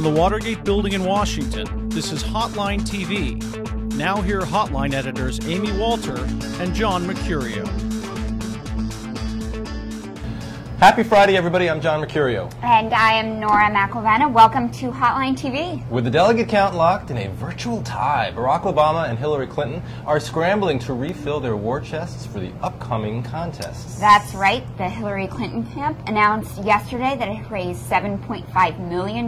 the Watergate Building in Washington, this is Hotline TV. Now here are Hotline editors Amy Walter and John Mercurio. Happy Friday, everybody. I'm John Mercurio. And I am Nora McElvanna. Welcome to Hotline TV. With the delegate count locked in a virtual tie, Barack Obama and Hillary Clinton are scrambling to refill their war chests for the upcoming contests. That's right. The Hillary Clinton camp announced yesterday that it raised $7.5 million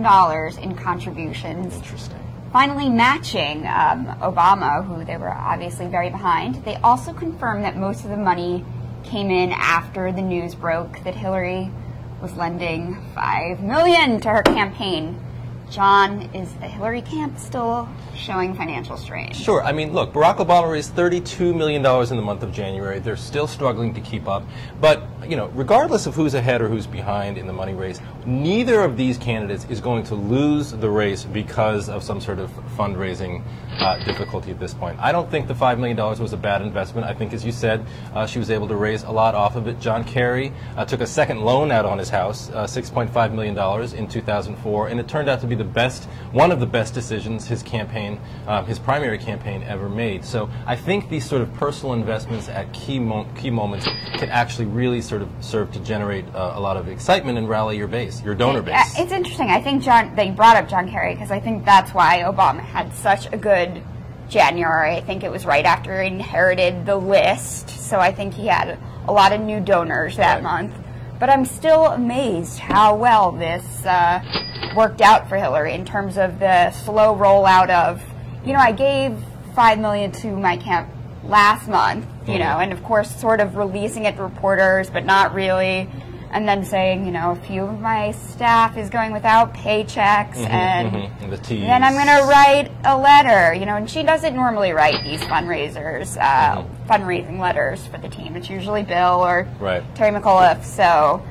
in contributions. Interesting. Finally matching Obama, who they were obviously very behind. They also confirmed that most of the money came in after the news broke that Hillary was lending $5 million to her campaign. John, is the Hillary camp still showing financial strain? Sure. I mean, look, Barack Obama raised $32 million in the month of January. They're still struggling to keep up. But, you know, regardless of who's ahead or who's behind in the money race, neither of these candidates is going to lose the race because of some sort of fundraising difficulty at this point. I don't think the $5 million was a bad investment. I think, as you said, she was able to raise a lot off of it. John Kerry took a second loan out on his house, $6.5 million in 2004, and it turned out to be one of the best decisions his campaign, his primary campaign, ever made. So I think these sort of personal investments at key moments can actually really sort of serve to generate a lot of excitement and rally your base, your donor base. It's interesting. I think they brought up John Kerry because I think that's why Obama had such a good January. I think it was right after he inherited the list, so I think he had a lot of new donors that month. But I'm still amazed how well this worked out for Hillary in terms of the slow rollout of, you know, I gave $5 million to my camp last month, you know, and of course sort of releasing it to reporters, but not really, and then saying, you know, a few of my staff is going without paychecks, and then I'm going to write a letter, you know, and she doesn't normally write these fundraisers, fundraising letters for the team. It's usually Bill or Terry McAuliffe, so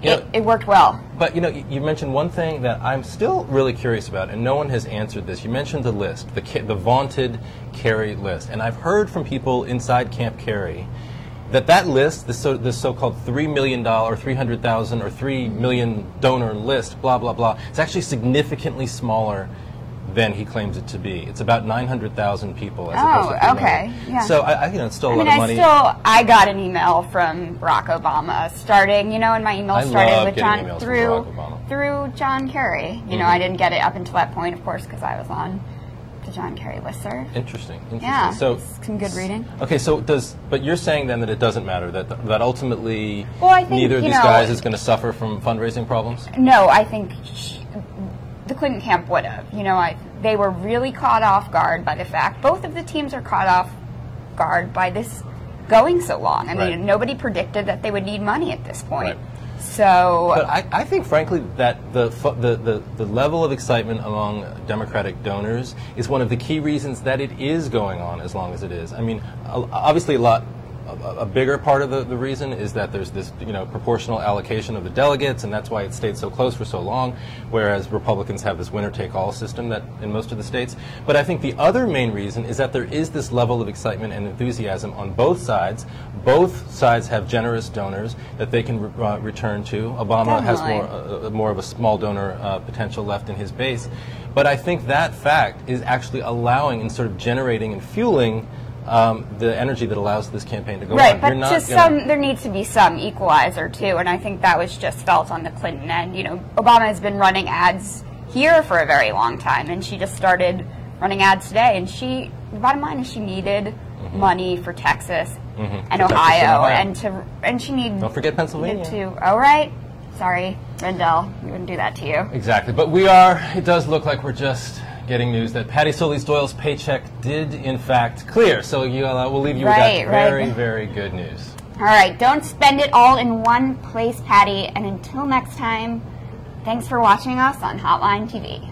it worked well. But, you know, you mentioned one thing that I'm still really curious about, and no one has answered this. You mentioned the list, the vaunted Kerry list, and I've heard from people inside Camp Kerry that list, this so-called $3 million or 300,000 or 3 million donor list, blah, blah, blah, it's actually significantly smaller than he claims it to be. It's about 900,000 people as opposed to 3 million. Yeah. So, you know, it's still a lot of money. I got an email from Barack Obama starting, you know, and my email started with John through John Kerry. You know, I didn't get it up until that point, of course, because I was on the John Kerry listserv. Interesting. Yeah, so some good reading. Okay, so but you're saying then that it doesn't matter, that ultimately I think, neither of these guys is going to suffer from fundraising problems? No, I think the Clinton camp would have. You know, they were really caught off guard by the fact, both of the teams are caught off guard by this going so long. I mean, nobody predicted that they would need money at this point. So, but I think, frankly, that the level of excitement among Democratic donors is one of the key reasons that it is going on as long as it is. I mean, obviously a bigger part of the reason is that there's this, you know, proportional allocation of the delegates, and that's why it stayed so close for so long, whereas Republicans have this winner-take-all system that in most of the states. But I think the other main reason is that there is this level of excitement and enthusiasm on both sides. Both sides have generous donors that they can return to. Obama has more of a small donor potential left in his base. But I think that fact is actually allowing and sort of generating and fueling the energy that allows this campaign to go on. But there needs to be some equalizer too, and I think that was just felt on the Clinton end. You know, Obama has been running ads here for a very long time, and she just started running ads today. And the bottom line is she needed money for Texas and Ohio, and she needed. Don't forget Pennsylvania. Oh, right. Sorry, Rendell, we wouldn't do that to you. Exactly, but it does look like we're just getting news that Patty Solis Doyle's paycheck did, in fact, clear. So we'll leave you with that very, very good news. All right, don't spend it all in one place, Patty. And until next time, thanks for watching us on Hotline TV.